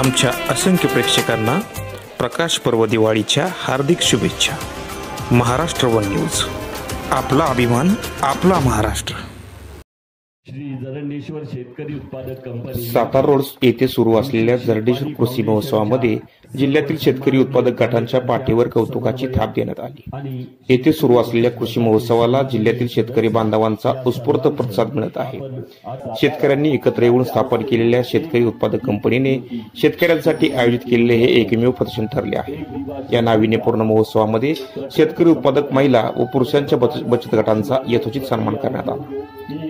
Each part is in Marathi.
आमच्या असंख्य प्रेक्षकांना प्रकाश पर्व दिवाळीच्या हार्दिक शुभेच्छा। महाराष्ट्र वन न्यूज, आपला अभिमान, आपला महाराष्ट्र। श्री जरंडेश्वर शेतकरी उत्पादक कंपनी सातारा रोड येथे सुरू असलेल्या जरंडेश्वर कृषी महोत्सवामध्ये जिल्ह्यातील शेतकरी उत्पादक गटांच्या पाठीवर कौतुकाची थाप देण्यात आली। येथे सुरू असलेल्या कृषी महोत्सवाला जिल्ह्यातील शेतकरी बांधवांचा उत्स्फूर्त प्रतिसाद मिळत आहे। शेतकऱ्यांनी एकत्र येऊन स्थापन केलेल्या शेतकरी उत्पादक कंपनीने शेतकऱ्यांसाठी आयोजित केलेले हे एकमेव प्रदर्शन ठरले आहे। या नाविन्यपूर्ण महोत्सवामध्ये शेतकरी उत्पादक महिला व पुरुषांच्या बचत गटांचा यथोचित सन्मान करण्यात आला।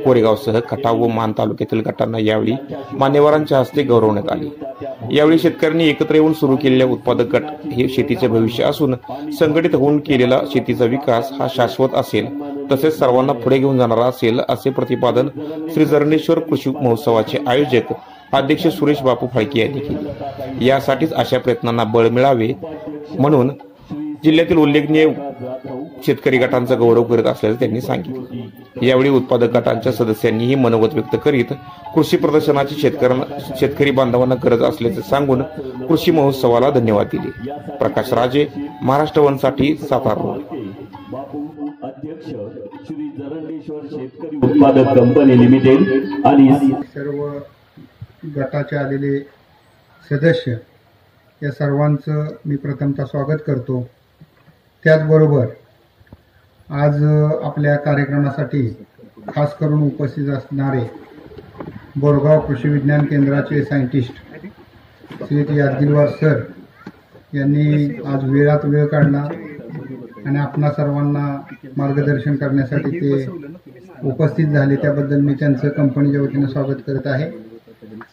कोरेगावसह खटाव व मान तालुक्यातील गटांना यावेळी मान्यवरांच्या हस्ते गौरवण्यात आले। यावेळी शेतकऱ्यांनी एकत्र येऊन सुरू केलेल्या उत्पादक गट हे शेतीचे भविष्य असून संघटित होऊन केलेला शेतीचा विकास हा शाश्वत असेल, तसेच सर्वांना पुढे घेऊन जाणारा असेल, असे प्रतिपादन श्री जरंडेश्वर कृषी महोत्सवाचे आयोजक अध्यक्ष सुरेश बापू फाळके यांनी केले। यासाठीच अशा प्रयत्नांना बळ मिळावे म्हणून जिल्ह्यातील उल्लेखनीय शेतकरी गटांचा गौरव करत असल्याचे त्यांनी सांगितले। यावेळी उत्पादक गटांच्या सदस्यांनीही मनोगत व्यक्त करीत कृषी प्रदर्शनाची शेतकरी बांधवांना गरज असल्याचे सांगून कृषी महोत्सवाला धन्यवाद दिले। प्रकाश राजे, महाराष्ट्र वन साठी, सातारा रोड। अध्यक्ष श्री जरंडेश्वर शेतकरी उत्पादक कंपनी लिमिटेड आणि सर्व गटाचे आलेले सदस्य या सर्वांचं मी प्रथमतः स्वागत करतो। त्याचबरोबर आज आपल्या कार्यक्रमासाठी खास करून उपस्थित असणारे बोरगाव कृषी विज्ञान केंद्राचे सायंटिस्ट श्री यादगिरीवार सर यांनी आज वेळात वेळ काढला आणि आपणा सर्वांना मार्गदर्शन करण्यासाठी ते उपस्थित झाले, त्याबद्दल मी त्यांचं कंपनीच्या वतीने स्वागत करत आहे।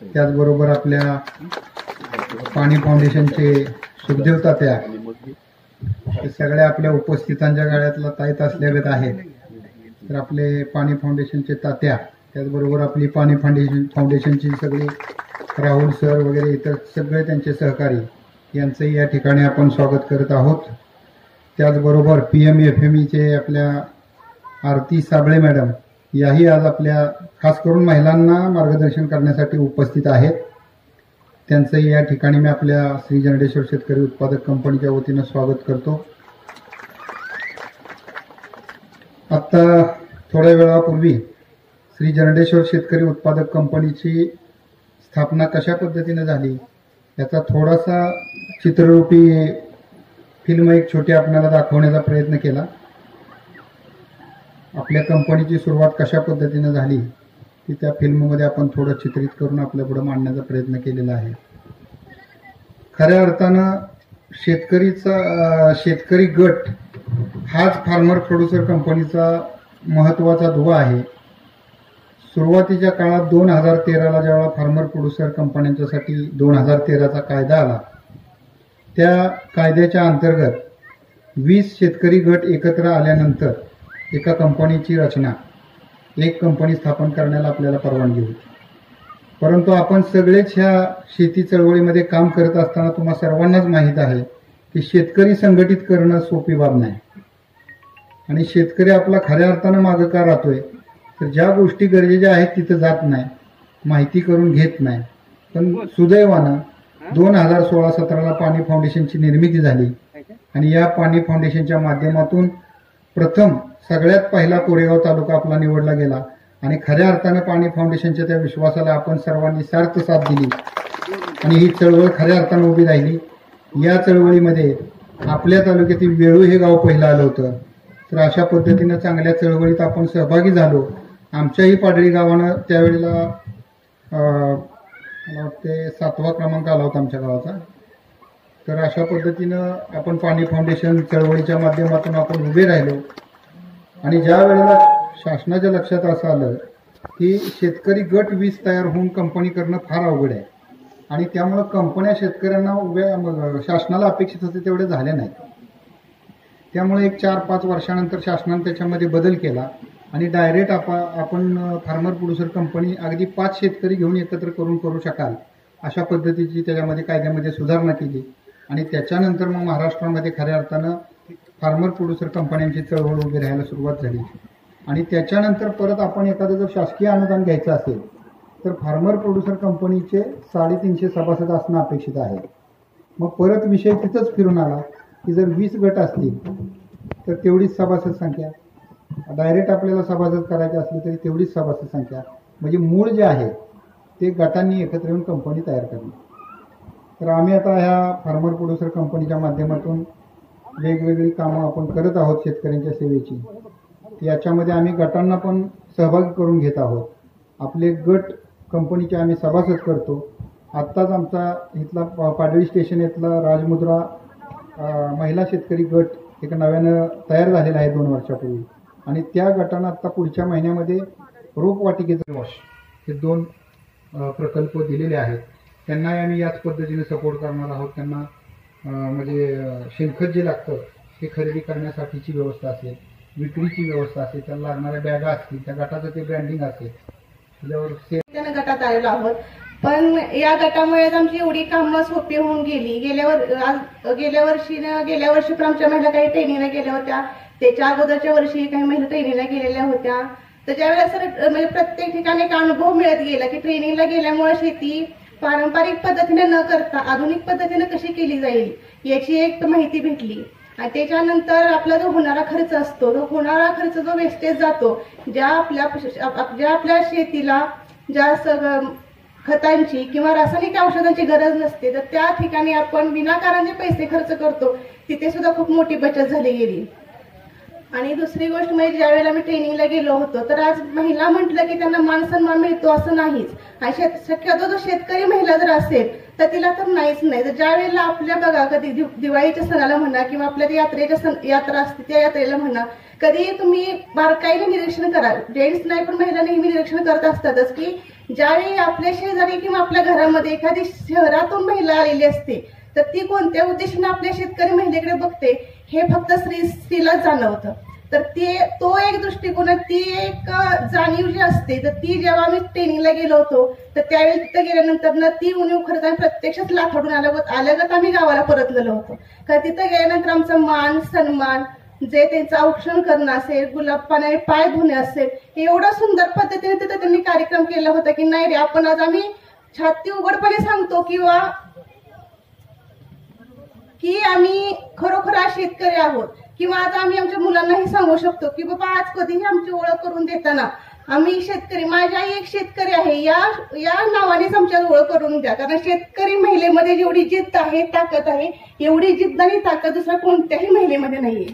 त्याचबरोबर आपल्या पाणी फाउंडेशनचे सुखदेव तात्या हे सगळ्या आपल्या उपस्थितांच्या गाड्यातला ताईत असल्यागत आहेत, तर आपले पाणी फाउंडेशनचे तात्या, त्याचबरोबर आपली पाणी फाउंडेशनची सगळी राहुल सर वगैरे इतर सगळे त्यांचे सहकारी यांचंही या ठिकाणी आपण स्वागत करत आहोत। त्याचबरोबर PMFMEचे आपल्या आरती साबळे मॅडम याही आज आपल्या खास करून महिलांना मार्गदर्शन करण्यासाठी उपस्थित आहेत। त्यांचंही या ठिकाणी मी आपल्या श्री जरंडेश्वर शेतकरी उत्पादक कंपनीच्या वतीनं स्वागत करतो। आता थोड्या वेळापूर्वी श्री जरंडेश्वर शेतकरी उत्पादक कंपनीची स्थापना कशा पद्धतीने झाली याचा थोडासा चित्ररूपी फिल्म एक छोटी आपल्याला दाखवण्याचा प्रयत्न केला। आपल्या कंपनीची सुरुवात कशा पद्धतीने झाली ती त्या फिल्ममध्ये आपण थोडं चित्रित करून आपल्यापुढे मांडण्याचा प्रयत्न केलेला आहे। खऱ्या अर्थानं शेतकरी गट हाच फार्मर प्रोड्युसर कंपनीचा महत्त्वाचा दुवा आहे। सुरुवातीच्या काळात 2013ला जेव्हा फार्मर प्रोड्युसर कंपन्यांच्यासाठी 2013चा कायदा आला, त्या कायद्याच्या अंतर्गत 20 शेतकरी गट एकत्र आल्यानंतर एका कंपनीची रचना, एक कंपनी स्थापन करण्याला आपल्याला परवानगी होती। परंतु आपण सगळेच ह्या शेती चळवळीमध्ये काम करत असताना तुम्हा सर्वांनाच माहीत आहे की शेतकरी संघटित करणं सोपी बाब नाही आणि शेतकरी आपला खऱ्या अर्थानं मागं का राहतोय, तर ज्या गोष्टी गरजेच्या आहेत तिथं जात नाही, माहिती करून घेत नाही। पण सुदैवानं 2016-17ला पाणी फाउंडेशनची निर्मिती झाली आणि या पाणी फाउंडेशनच्या माध्यमातून प्रथम सगळ्यात पहिला कोरेगाव तालुका आपला निवडला गेला आणि खऱ्या अर्थानं पाणी फाउंडेशनच्या त्या विश्वासाला आपण सर्वांनी सार्थ साथ दिली आणि ही चळवळ खऱ्या अर्थानं उभी राहिली। या चळवळीमध्ये आपल्या तालुक्यातील वेळू हे गाव पहिलं आलं होतं, तर अशा पद्धतीनं चांगल्या चळवळीत आपण सहभागी झालो। आमच्याही पाडळी गावानं त्यावेळेला मला वाटते 7वा क्रमांक आला होता आमच्या गावाचा। तर अशा पद्धतीनं आपण पाणी फाउंडेशन चळवळीच्या माध्यमातून आपण उभे राहिलो आणि ज्या वेळेला शासनाच्या लक्षात असं आलं की शेतकरी गट 20 तयार होऊन कंपनी करणं फार अवघड आहे आणि त्यामुळे कंपन्या शेतकऱ्यांना शासनाला अपेक्षित होते तेवढे झाले नाहीत, त्यामुळे एक 4-5 वर्षानंतर शासनाने त्याच्यामध्ये बदल केला आणि डायरेक्ट आपण फार्मर प्रोड्युसर कंपनी अगदी 5 शेतकरी घेऊन एकत्र करू शकाल अशा पद्धतीची त्याच्यामध्ये कायद्यामध्ये सुधारणा केली आणि त्याच्यानंतर मग महाराष्ट्रामध्ये खऱ्या अर्थानं फार्मर प्रोड्युसर कंपन्यांची चळवळ उभी राहायला सुरुवात झाली आणि त्याच्यानंतर परत आपण एखादं जर शासकीय अनुदान घ्यायचं असेल तर फार्मर प्रोड्युसर कंपनीचे 350 सभासद असणं अपेक्षित आहे. मग परत विषय तिथंच फिरून आला की जर 20 गट असतील तर तेवढीच सभासद संख्या, डायरेक्ट आपल्याला सभासद करायचे असले तरी तेवढीच सभासद संख्या, म्हणजे मूळ जे आहे ते गटांनी एकत्र येऊन कंपनी तयार करणे. तर आम्ही आता ह्या फार्मर प्रोड्युसर कंपनीच्या माध्यमातून वेगवेगळी कामं आपण करत आहोत शेतकऱ्यांच्या सेवेची. याच्यामध्ये आम्ही गटांना पण सहभागी करून घेत आहोत. आपले गट कंपनीचे आम्ही सभासद करतो. आत्ताच आमचा इथला पाडळी स्टेशन इथला राजमुद्रा महिला शेतकरी गट एक नव्यानं तयार झालेला आहे 2 वर्षापूर्वी, आणि त्या गटानं आत्ता पुढच्या महिन्यामध्ये रोपवाटिकेचं वॉश हे 2 प्रकल्प दिलेले आहेत. त्यांनाही आम्ही याच पद्धतीने सपोर्ट करणार आहोत. त्यांना म्हणजे शेणखत जे लागतं ते खरेदी करण्यासाठीची व्यवस्था असेल, विक्रीची व्यवस्था असेल, त्याला लागणाऱ्या बॅगा असतील, त्या गटाचं ते ब्रँडिंग असेल, त्याच्यावर गटात आलेलो आहोत. पण या गटामुळे आमची एवढी कामं सोपी होऊन गेली. गेल्या वर्षी पण आमच्या महिला काही ट्रेनिंगला गेल्या होत्या. त्याच्या अगोदरच्या वर्षी काही महिला ट्रेनिंगला गेलेल्या होत्या. तर ज्यावेळेस म्हणजे प्रत्येक ठिकाणी एक अनुभव मिळत गेला की ट्रेनिंगला गेल्यामुळे शेती पारंपरिक पद्धतीने न करता आधुनिक पद्धतीने कशी केली जाईल याची एक माहिती भेटली. आणि त्याच्यानंतर आपला जो होणारा खर्च असतो, जो वेस्टेज जातो, ज्या आपल्या शेतीला ज्या खतांची किंवा रासायनिक औषधांची गरज नसते, तर त्या ठिकाणी आपण विनाकारण जे पैसे खर्च करतो तिथे सुद्धा खूप मोठी बचत झाली गेली. आणि दुसरी गोष्ट म्हणजे ज्यावेळेला मी ट्रेनिंगला गेलो होतो तर आज महिला म्हटलं की त्यांना मान सन्मान मिळतो असं नाहीच. आणि शक्यतो जो शेतकरी महिला जर असेल तर तिला तर नाहीच नाही. तर ज्या वेळेला आपल्या बघा कधी दिवाळीच्या सणाला म्हणा किंवा आपल्या यात्रा असते त्या यात्रेला म्हणा, कधी तुम्ही बारकाईने निरीक्षण करा, जेंट्स नाही पण महिला नेहमी निरीक्षण करत असतातच की ज्यावेळी आपल्या शेजारी किंवा आपल्या घरामध्ये एखादी शहरातून महिला आलेली असते तर ती कोणत्या उद्देशाने आपल्या शेतकरी महिलेकडे बघते हे फक्त स्त्रीलाच जाणवतं. तर तो एक दृष्टिकोन, ती एक जाणीव जी असते, तर ती जेव्हा आम्ही ट्रेनिंगला गेलो होतो तर त्यावेळी तिथे गेल्यानंतर ना ती उणीव खरंच आम्ही प्रत्यक्षात लाथाडून आल्यागत आम्ही गावाला परतलेलो होतो. कारण तिथे गेल्यानंतर आमचा मान सन्मान, जे त्यांचं औक्षण करणं असेल, गुलाब पाण्याने पाय धुणे असेल, एवढं सुंदर पद्धतीने तिथे त्यांनी कार्यक्रम केला होता की नाही रे, आपण आज आम्ही छाती उघडपणे सांगतो की आम्ही खरोखर आज शेतकरी आहोत. किंवा आज आम्ही आमच्या मुलांनाही सांगू शकतो की बाबा आज कधीही आमची ओळख करून देताना आम्ही शेतकरी, माझ्या आई एक शेतकरी आहे या नावानेच आमच्या ओळख करून द्या. कारण शेतकरी महिलेमध्ये जेवढी जिद्द आहे, ताकद आहे, एवढी जिद्द आणि ताकद दुसऱ्या कोणत्याही महिलेमध्ये नाहीये.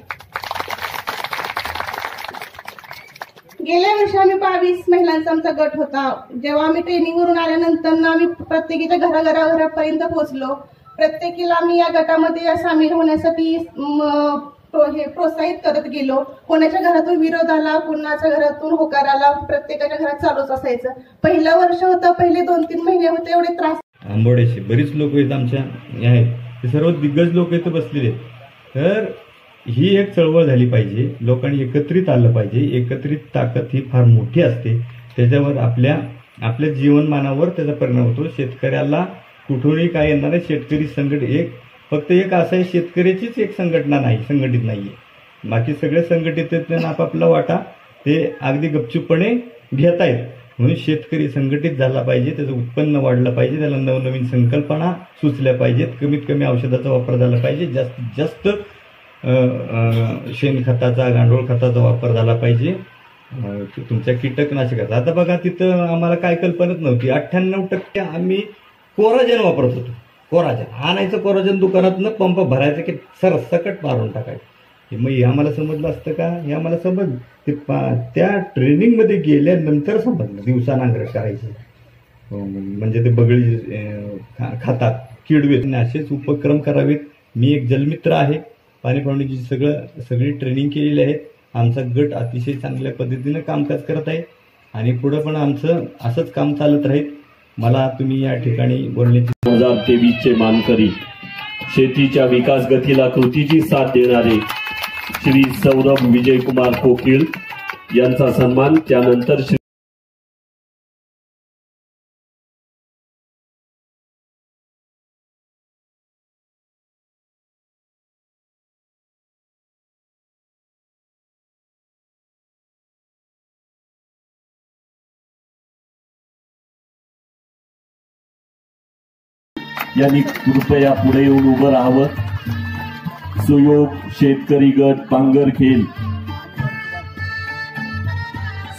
गेल्या वर्षी आम्ही 22 महिलांचा आमचा गट होता. जेव्हा आम्ही ट्रेनिंगवरून आल्यानंतर आम्ही प्रत्येकीच्या घरापर्यंत पोहोचलो. प्रत्येकीला आम्ही या गटामध्ये सामील होण्यासाठी प्रोत्साहित करत गेलो. कोणाच्या घरातून विरोध आला, कोणाच्या घरातून होकार आला, प्रत्येकाच्या घरात चालूच असायचं. पहिलं वर्ष होतं, पहिले 2-3 महिने होते, एवढे त्रास. आंबोड्याचे बरीच लोक आहेत आमच्या आहेत, ते सर्व दिग्गज लोक इथं बसलेले आहेत. तर ही एक चळवळ झाली पाहिजे, लोकांनी एकत्रित आलं पाहिजे. एकत्रित ताकद ही फार मोठी असते, त्याच्यावर आपल्या जीवनमानावर त्याचा परिणाम होतो. शेतकऱ्याला कुठूनही काय येणार आहे. शेतकरी फक्त एक असं आहे, शेतकऱ्याचीच एक संघटना नाही, संघटित नाहीये. बाकी सगळे संघटित आहेत, आपापला वाटा ते अगदी गपचूपपणे घेत आहेत. म्हणून शेतकरी संघटित झाला पाहिजे, त्याचं उत्पन्न वाढलं पाहिजे, त्याला नवनवीन संकल्पना सुचल्या पाहिजेत, कमीत कमी औषधाचा वापर झाला पाहिजे, जास्तीत जास्त शेणखताचा, गांडूळ खताचा वापर झाला पाहिजे, तुमच्या कीटकनाशकाचा. आता बघा, तिथं आम्हाला काय कल्पनाच नव्हती. 98% आम्ही कोराजन वापरत होतो. कोराजन आणायचं, कोराजन दुकानातनं पंप भरायचं की सरसकट मारून टाकायचं. मग हे आम्हाला समजलं असतं का? हे आम्हाला समजलं ते त्या ट्रेनिंगमध्ये गेल्यानंतर समजलं. दिवसा नांगर करायचे म्हणजे ते बगळी खातात, किडवेत, असेच उपक्रम करावेत. मी एक जलमित्र आहे, पाणी पावणीची सगळी ट्रेनिंग केलेली आहे. आमचा गट अतिशय चांगल्या पद्धतीनं कामकाज करत आहे आणि पुढं पण आमचं असंच काम चालत राहील. मला तुम्ही या ठिकाणी बोलण्याची 2023 मानकरी, शेतीच्या विकास गतीला कृतीची साथ देणारे श्री सौरभ विजयकुमार कोकिळ यांचा सन्मान, त्यानंतर श्री यांनी कृपया पुढे येऊन उभं राहावं. सुयोग शेतकरी गट पांगरखेल,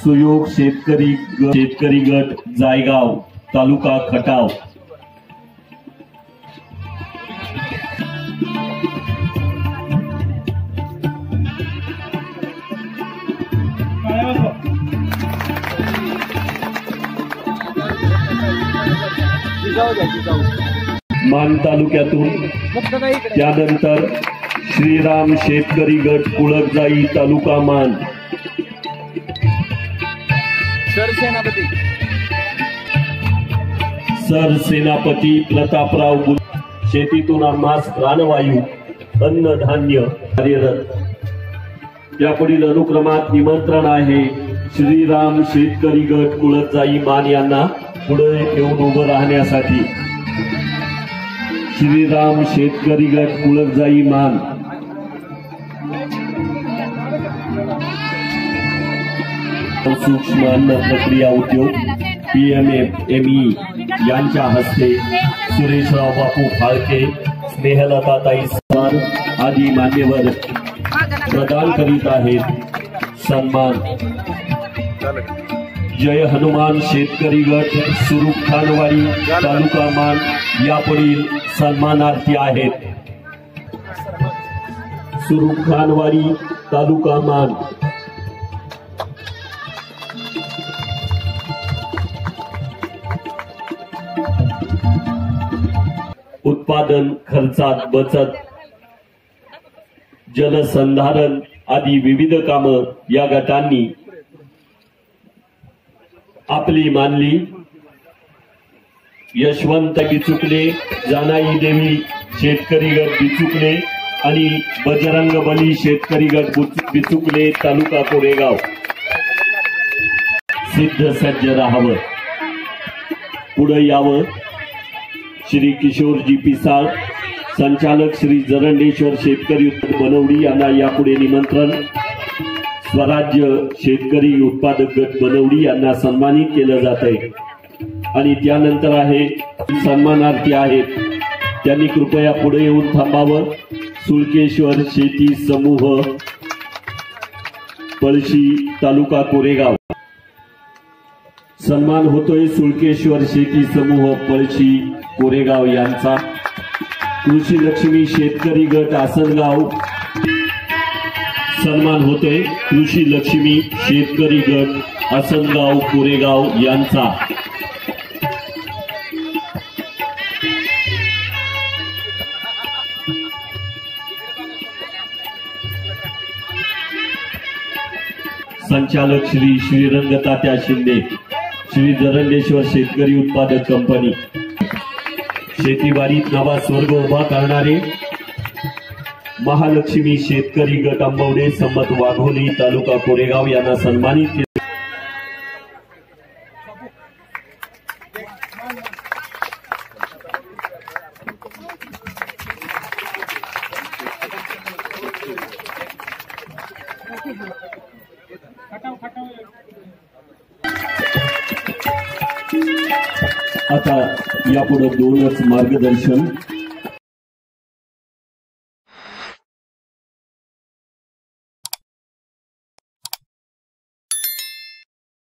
सुयोग शेतकरी गट जायगाव तालुका खटाव, मान तालुक्यातून, त्यानंतर श्रीराम शेतकरी गट कुळकजाई तालुका मान, सरसेनापती प्रतापराव शेतीतून आम्हास प्राणवायू अन्नधान्य कार्यरत. यापुढील अनुक्रमात निमंत्रण आहे श्रीराम शेतकरी गट कुळकजाई मान यांना पुढे येऊन उभं राहण्यासाठी. श्रीराम शेतकरी गट कुळकजाई मान. सूक्ष्म अन्न प्रक्रिया उद्योग PMFME यांच्या हस्ते सुरेशराव बापू फाळके, स्नेहलताताई सवार आदी मान्यवर प्रदान करीत आहेत. सन्मान जय हनुमान शेतकरी गट सुरूख खानवाडी तालुका मान यापुढील सन्मानार्थी आहेत. सुरूख खानवाडी तालुका मान. उत्पादन खर्चात बचत, जलसंधारण आदी विविध कामं या गटांनी आपली मानली. यशवंत बिचुकले, जानाई देवी शेतकरी गट बिचुकले आणि बजरंग बली शेतकरी गट बिचुकले तालुका कोरेगाव सिद्ध सज्ज राहावं. पुढे यावं. श्री किशोरजी पिसाळ, संचालक श्री जरंडेश्वर शेतकरी बनवडी यांना यापुढे निमंत्रण. स्वराज्य शेतकरी उत्पादक गट बनवडी यांना सन्मानित केलं जात आहे. आणि त्यानंतर आहे सन्मानार्थी आहेत, त्यांनी कृपया पुढे येऊन थांबावं. सुळकेश्वर शेती समूह पळशी तालुका कोरेगाव. सन्मान होतोय सुळकेश्वर शेती समूह पळशी कोरेगाव यांचा. कृषी लक्ष्मी शेतकरी गट आसनगाव. सन्मान होतोय कृषी लक्ष्मी शेतकरी गट आसनगाव कोरेगाव यांचा. संचालक श्री श्रीरंग तात्या शिंदे, श्री जरंडेश्वर शेतकरी उत्पादक कंपनी. शेतीवारीत नवा स्वर्ग उभा करणारे महालक्ष्मी शेतकरी गट आंबवडे संमत वाघोली तालुका कोरेगाव यांना सन्मानित केले. आता यापुढे दोनच मार्गदर्शन.